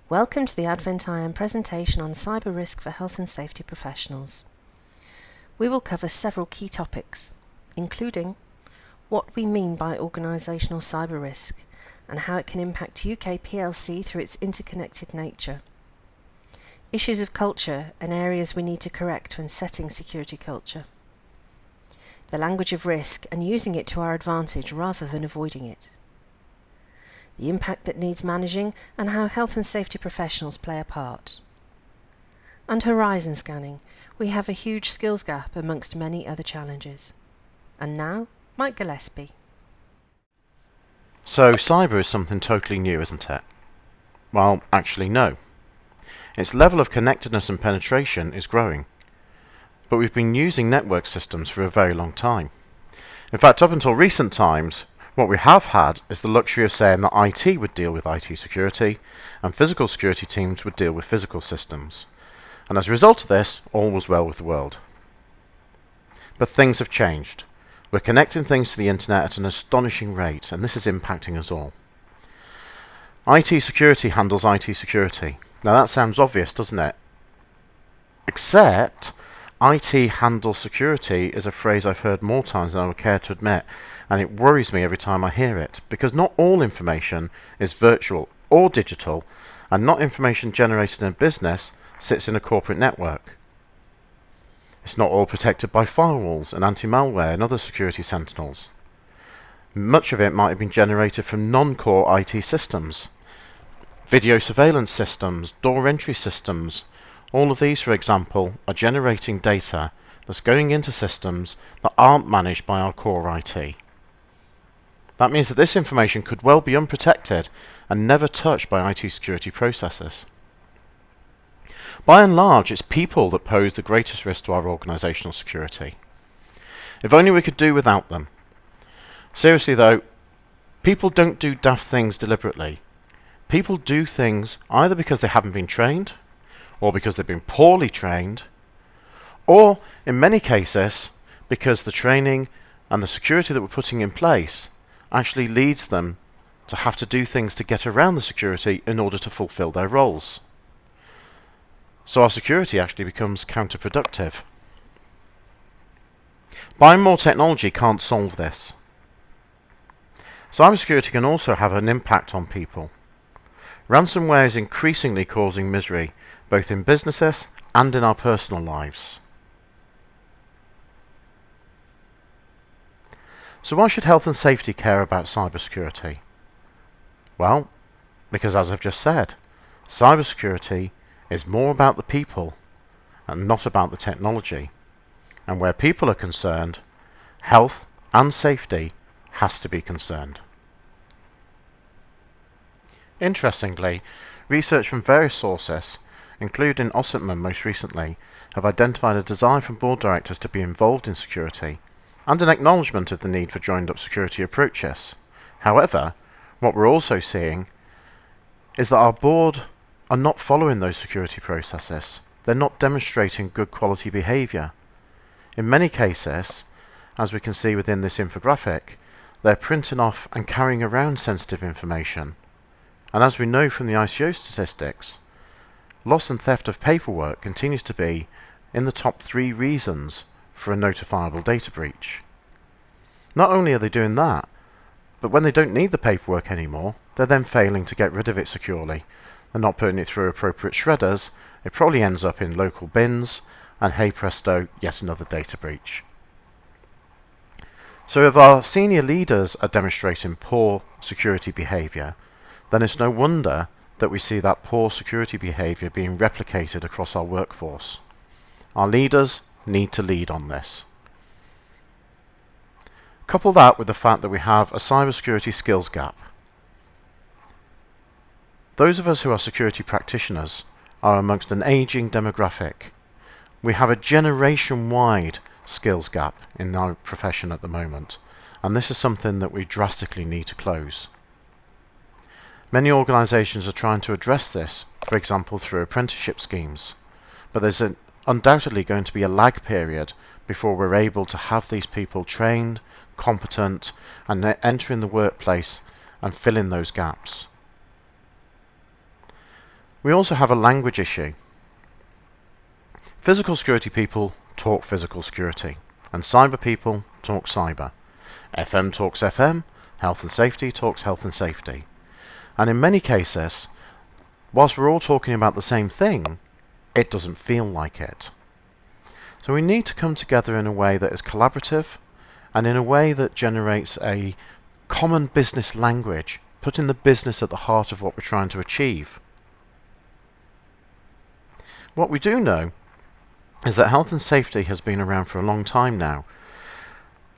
Welcome to the Advent IM presentation on cyber risk for health and safety professionals. We will cover several key topics, including what we mean by organisational cyber risk and how it can impact UK PLC through its interconnected nature, issues of culture and areas we need to correct when setting security culture, the language of risk and using it to our advantage rather than avoiding it, the impact that needs managing and how health and safety professionals play a part. And horizon scanning, we have a huge skills gap amongst many other challenges. And now, Mike Gillespie. So cyber is something totally new, isn't it? Well, actually no. Its level of connectedness and penetration is growing. But we've been using network systems for a very long time. In fact, up until recent times, what we have had is the luxury of saying that IT would deal with IT security and physical security teams would deal with physical systems. And as a result of this, all was well with the world. But things have changed. We're connecting things to the internet at an astonishing rate, and this is impacting us all. IT security handles IT security. Now that sounds obvious, doesn't it? Except IT handles security is a phrase I've heard more times than I would care to admit, and it worries me every time I hear it, because not all information is virtual or digital, and not information generated in a business sits in a corporate network. It's not all protected by firewalls and anti-malware and other security sentinels. Much of it might have been generated from non-core IT systems. Video surveillance systems, door entry systems, all of these, for example, are generating data that's going into systems that aren't managed by our core IT. That means that this information could well be unprotected and never touched by IT security processes. By and large, it's people that pose the greatest risk to our organisational security. If only we could do without them. Seriously though, people don't do daft things deliberately. People do things either because they haven't been trained, or because they've been poorly trained, or in many cases because the training and the security that we're putting in place actually leads them to have to do things to get around the security in order to fulfill their roles. So our security actually becomes counterproductive. Buying more technology can't solve this. Cybersecurity can also have an impact on people. Ransomware is increasingly causing misery, both in businesses and in our personal lives. So why should health and safety care about cybersecurity? Well, because as I've just said, cybersecurity is more about the people and not about the technology. And where people are concerned, health and safety has to be concerned. Interestingly, research from various sources, including Ossipman most recently, have identified a desire from board directors to be involved in security and an acknowledgement of the need for joined-up security approaches. However, what we're also seeing is that our board are not following those security processes. They're not demonstrating good quality behaviour. In many cases, as we can see within this infographic, they're printing off and carrying around sensitive information. And as we know from the ICO statistics, loss and theft of paperwork continues to be in the top 3 reasons for a notifiable data breach. Not only are they doing that, but when they don't need the paperwork anymore, they're then failing to get rid of it securely. They're not putting it through appropriate shredders. It probably ends up in local bins, and hey presto, yet another data breach. So if our senior leaders are demonstrating poor security behaviour, then it's no wonder that we see that poor security behaviour being replicated across our workforce. Our leaders need to lead on this. Couple that with the fact that we have a cybersecurity skills gap. Those of us who are security practitioners are amongst an ageing demographic. We have a generation-wide skills gap in our profession at the moment, and this is something that we drastically need to close. Many organisations are trying to address this, for example through apprenticeship schemes, but there's undoubtedly going to be a lag period before we're able to have these people trained, competent, and enter in the workplace and fill in those gaps. We also have a language issue. Physical security people talk physical security, and cyber people talk cyber. FM talks FM, health and safety talks health and safety. And in many cases, whilst we're all talking about the same thing, it doesn't feel like it. So we need to come together in a way that is collaborative and in a way that generates a common business language, putting the business at the heart of what we're trying to achieve. What we do know is that health and safety has been around for a long time now,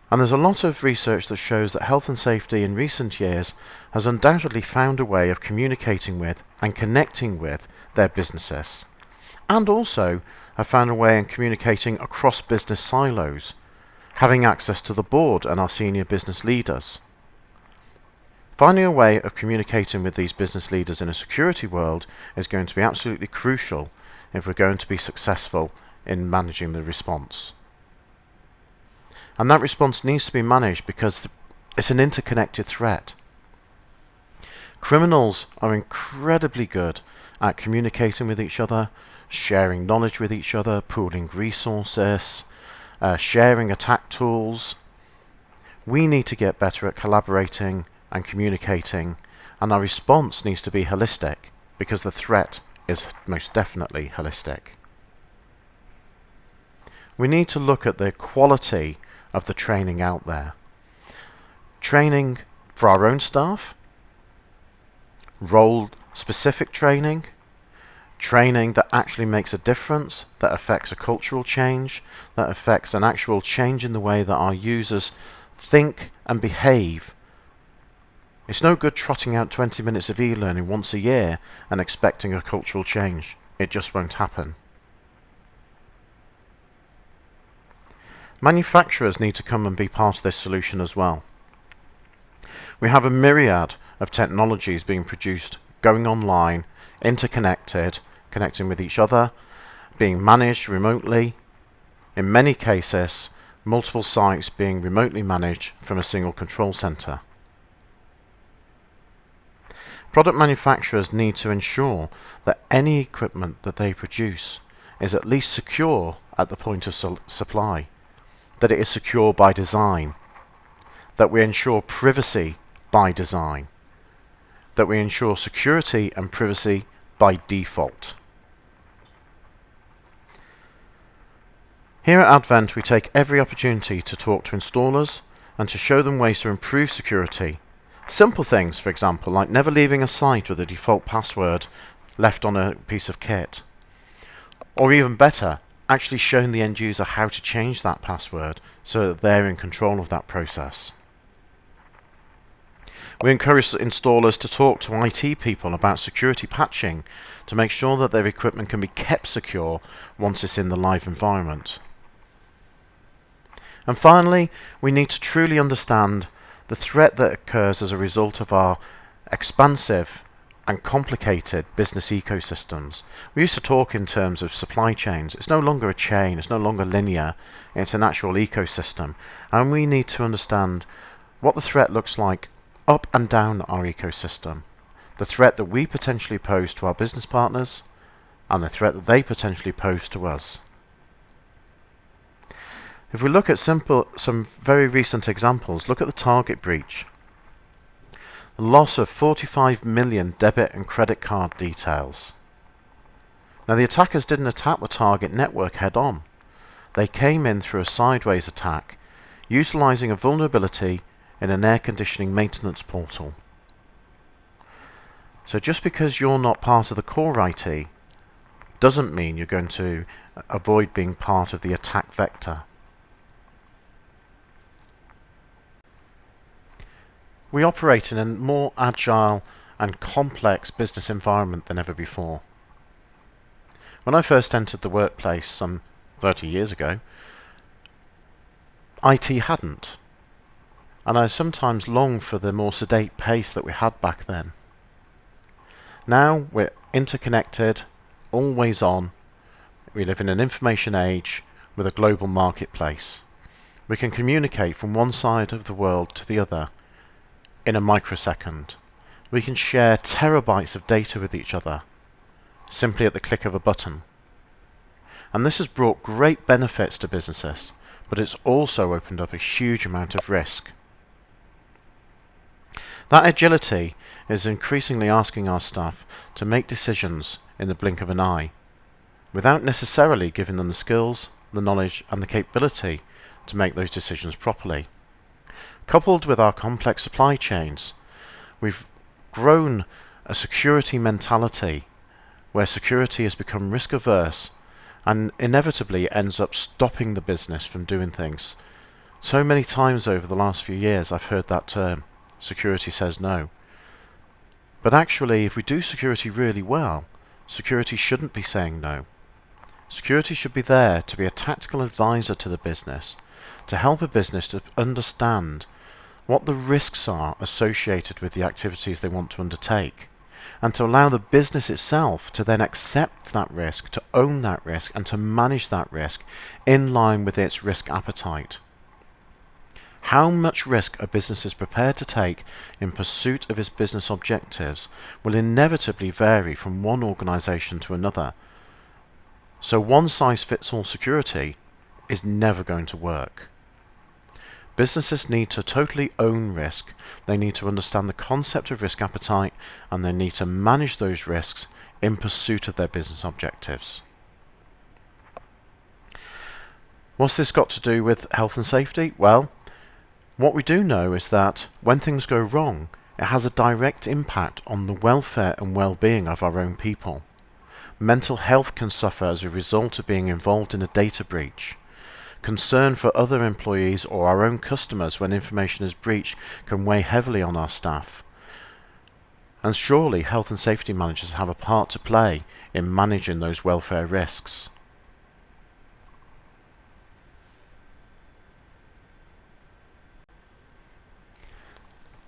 and there's a lot of research that shows that health and safety in recent years has undoubtedly found a way of communicating with and connecting with their businesses, and also have found a way in communicating across business silos, having access to the board and our senior business leaders. Finding a way of communicating with these business leaders in a security world is going to be absolutely crucial if we're going to be successful in managing the response. And that response needs to be managed because it's an interconnected threat. Criminals are incredibly good at communicating with each other, sharing knowledge with each other, pooling resources, sharing attack tools. We need to get better at collaborating and communicating, and our response needs to be holistic because the threat is most definitely holistic. We need to look at the quality of the training out there. Training for our own staff, role-specific training, training that actually makes a difference, that affects a cultural change, that affects an actual change in the way that our users think and behave. It's no good trotting out 20 minutes of e-learning once a year and expecting a cultural change. It just won't happen. Manufacturers need to come and be part of this solution as well. We have a myriad of technologies being produced, going online, interconnected, connecting with each other, being managed remotely. In many cases, multiple sites being remotely managed from a single control center. Product manufacturers need to ensure that any equipment that they produce is at least secure at the point of supply, that it is secure by design, that we ensure privacy by design, that we ensure security and privacy by default. Here at Advent, we take every opportunity to talk to installers and to show them ways to improve security. Simple things, for example, like never leaving a site with a default password left on a piece of kit. Or even better, actually showing the end user how to change that password so that they're in control of that process. We encourage installers to talk to IT people about security patching to make sure that their equipment can be kept secure once it's in the live environment. And finally, we need to truly understand the threat that occurs as a result of our expansive and complicated business ecosystems. We used to talk in terms of supply chains. It's no longer a chain, it's no longer linear, it's an actual ecosystem. And we need to understand what the threat looks like up and down our ecosystem. The threat that we potentially pose to our business partners and the threat that they potentially pose to us. If we look at some very recent examples, look at the Target breach. The loss of 45 million debit and credit card details. Now the attackers didn't attack the Target network head on. They came in through a sideways attack, utilizing a vulnerability in an air conditioning maintenance portal. So just because you're not part of the core IT doesn't mean you're going to avoid being part of the attack vector. We operate in a more agile and complex business environment than ever before. When I first entered the workplace some 30 years ago, IT hadn't. And I sometimes long for the more sedate pace that we had back then. Now we're interconnected, always on. We live in an information age with a global marketplace. We can communicate from one side of the world to the other in a microsecond. We can share terabytes of data with each other simply at the click of a button. And this has brought great benefits to businesses, but it's also opened up a huge amount of risk. That agility is increasingly asking our staff to make decisions in the blink of an eye, without necessarily giving them the skills, the knowledge and the capability to make those decisions properly. Coupled with our complex supply chains, we've grown a security mentality where security has become risk averse and inevitably ends up stopping the business from doing things. So many times over the last few years I've heard that term, security says no. But actually, if we do security really well, security shouldn't be saying no. Security should be there to be a tactical advisor to the business, to help a business to understand what the risks are associated with the activities they want to undertake, and to allow the business itself to then accept that risk, to own that risk, and to manage that risk in line with its risk appetite. How much risk a business is prepared to take in pursuit of its business objectives will inevitably vary from one organisation to another. So one-size-fits-all security is never going to work. Businesses need to totally own risk, they need to understand the concept of risk appetite, and they need to manage those risks in pursuit of their business objectives. What's this got to do with health and safety? Well, what we do know is that when things go wrong, it has a direct impact on the welfare and well-being of our own people. Mental health can suffer as a result of being involved in a data breach. Concern for other employees or our own customers when information is breached can weigh heavily on our staff. And surely health and safety managers have a part to play in managing those welfare risks.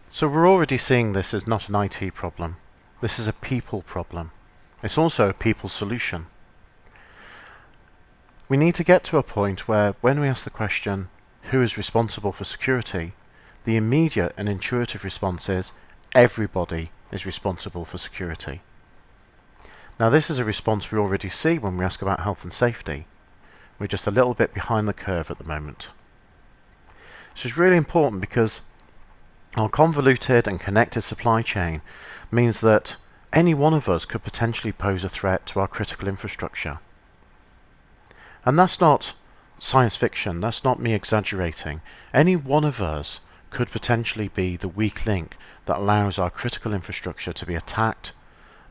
So we're already seeing this as not an IT problem. This is a people problem. It's also a people solution. We need to get to a point where when we ask the question, who is responsible for security, the immediate and intuitive response is, everybody is responsible for security. Now this is a response we already see when we ask about health and safety. We're just a little bit behind the curve at the moment. This is really important because our convoluted and connected supply chain means that any one of us could potentially pose a threat to our critical infrastructure. And that's not science fiction, that's not me exaggerating. Any one of us could potentially be the weak link that allows our critical infrastructure to be attacked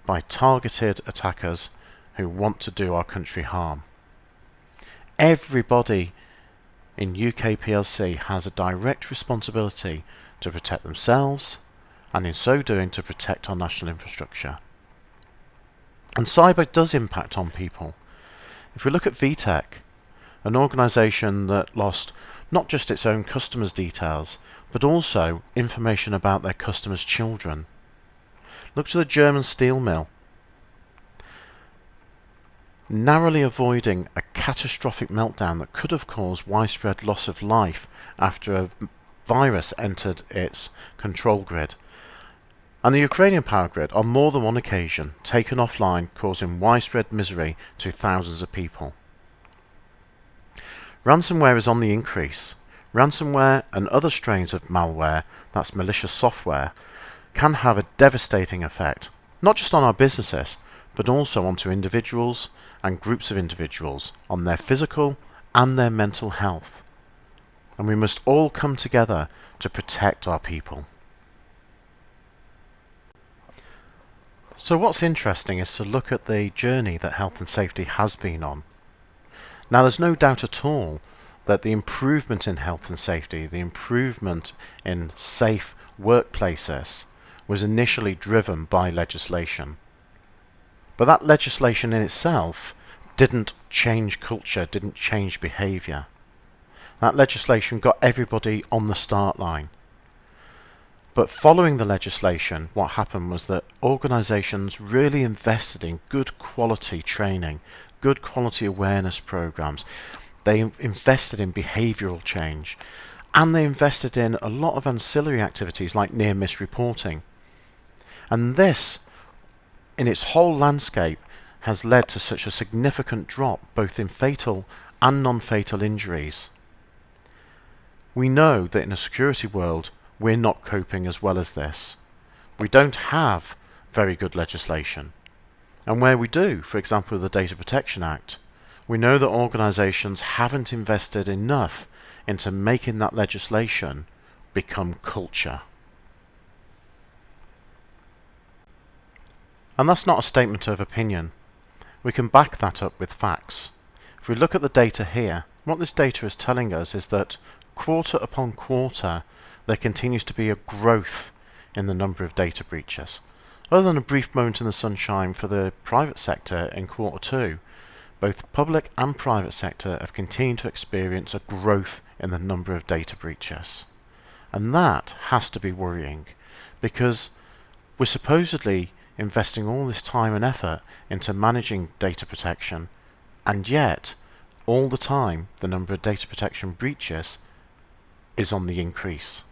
by targeted attackers who want to do our country harm. Everybody in UK PLC has a direct responsibility to protect themselves, and in so doing to protect our national infrastructure. And cyber does impact on people. If we look at VTech, an organisation that lost not just its own customers' details, but also information about their customers' children. Look to the German steel mill, narrowly avoiding a catastrophic meltdown that could have caused widespread loss of life after a virus entered its control grid. And the Ukrainian power grid, on more than one occasion, taken offline, causing widespread misery to thousands of people. Ransomware is on the increase. Ransomware and other strains of malware, that's malicious software, can have a devastating effect, not just on our businesses, but also onto individuals and groups of individuals, on their physical and their mental health. And we must all come together to protect our people. So what's interesting is to look at the journey that health and safety has been on. Now there's no doubt at all that the improvement in health and safety, the improvement in safe workplaces, was initially driven by legislation. But that legislation in itself didn't change culture, didn't change behaviour. That legislation got everybody on the start line. But following the legislation, what happened was that organisations really invested in good quality training, good quality awareness programs. They invested in behavioural change, and they invested in a lot of ancillary activities like near-miss reporting. And this, in its whole landscape, has led to such a significant drop both in fatal and non-fatal injuries. We know that in a security world, we're not coping as well as this. We don't have very good legislation. And where we do, for example, the Data Protection Act, we know that organisations haven't invested enough into making that legislation become culture. And that's not a statement of opinion. We can back that up with facts. If we look at the data here, what this data is telling us is that quarter upon quarter there continues to be a growth in the number of data breaches. Other than a brief moment in the sunshine for the private sector in quarter two, both public and private sector have continued to experience a growth in the number of data breaches. And that has to be worrying, because we're supposedly investing all this time and effort into managing data protection, and yet all the time the number of data protection breaches is on the increase.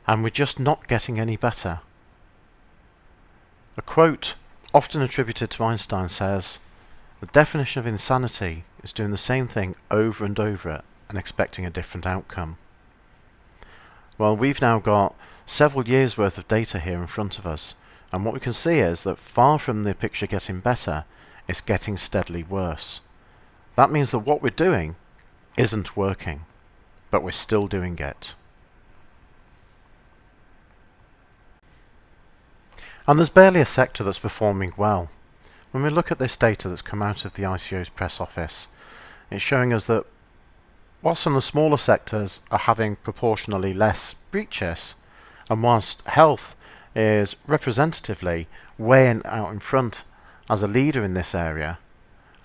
And we're just not getting any better. A quote often attributed to Einstein says, "The definition of insanity is doing the same thing over and over and expecting a different outcome." Well, we've now got several years worth of data here in front of us, and what we can see is that far from the picture getting better, it's getting steadily worse. That means that what we're doing isn't working, but we're still doing it. And there's barely a sector that's performing well. When we look at this data that's come out of the ICO's press office, it's showing us that whilst some of the smaller sectors are having proportionally less breaches, and whilst health is representatively way out in front as a leader in this area,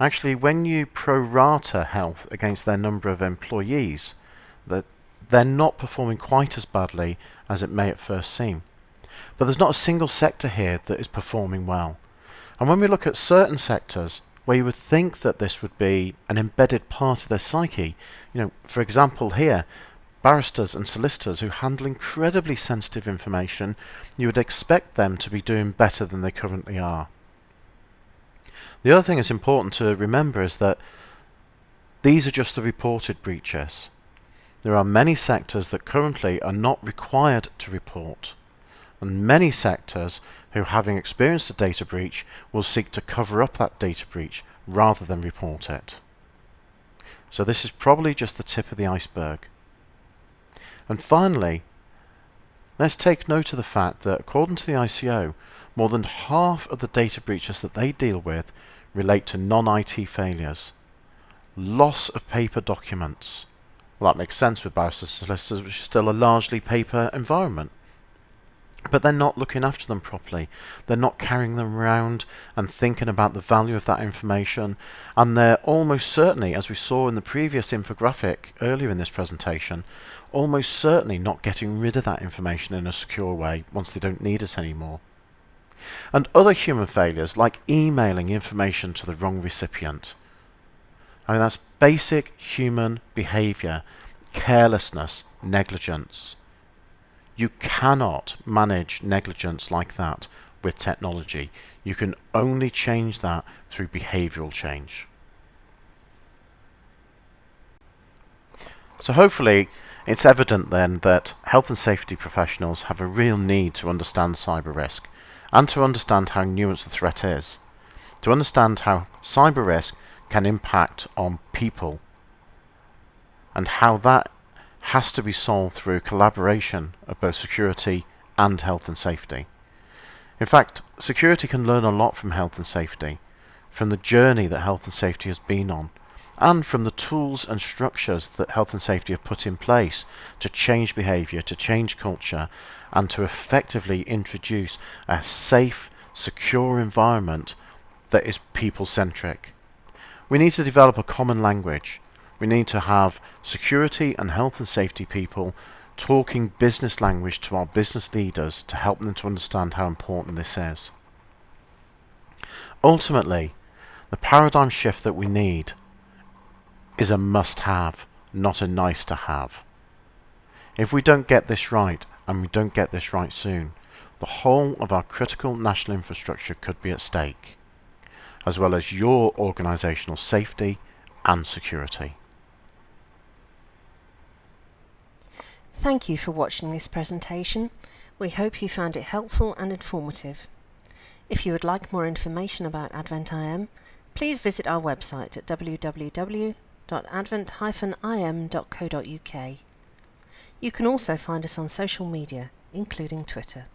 actually when you pro-rata health against their number of employees, that they're not performing quite as badly as it may at first seem. But there's not a single sector here that is performing well. And when we look at certain sectors where you would think that this would be an embedded part of their psyche, for example here, barristers and solicitors who handle incredibly sensitive information, you would expect them to be doing better than they currently are. The other thing that's important to remember is that these are just the reported breaches. There are many sectors that currently are not required to report, and many sectors who, having experienced a data breach, will seek to cover up that data breach rather than report it. So this is probably just the tip of the iceberg. And finally, let's take note of the fact that according to the ICO, more than half of the data breaches that they deal with relate to non-IT failures. Loss of paper documents. Well, that makes sense with barristers and solicitors, which is still a largely paper environment. But they're not looking after them properly. They're not carrying them around and thinking about the value of that information. And they're almost certainly, as we saw in the previous infographic earlier in this presentation, almost certainly not getting rid of that information in a secure way once they don't need it anymore. And other human failures, like emailing information to the wrong recipient. I mean, that's basic human behaviour, carelessness, negligence. You cannot manage negligence like that with technology. You can only change that through behavioural change. So hopefully it's evident then that health and safety professionals have a real need to understand cyber risk and to understand how nuanced the threat is, to understand how cyber risk can impact on people and how that has to be solved through collaboration of both security and health and safety. In fact, security can learn a lot from health and safety, from the journey that health and safety has been on, and from the tools and structures that health and safety have put in place to change behaviour, to change culture, and to effectively introduce a safe, secure environment that is people-centric. We need to develop a common language. We need to have security and health and safety people talking business language to our business leaders to help them to understand how important this is. Ultimately, the paradigm shift that we need is a must-have, not a nice-to-have. If we don't get this right, and we don't get this right soon, the whole of our critical national infrastructure could be at stake, as well as your organisational safety and security. Thank you for watching this presentation. We hope you found it helpful and informative. If you would like more information about Advent-IM, please visit our website at www.advent-im.co.uk. You can also find us on social media, including Twitter.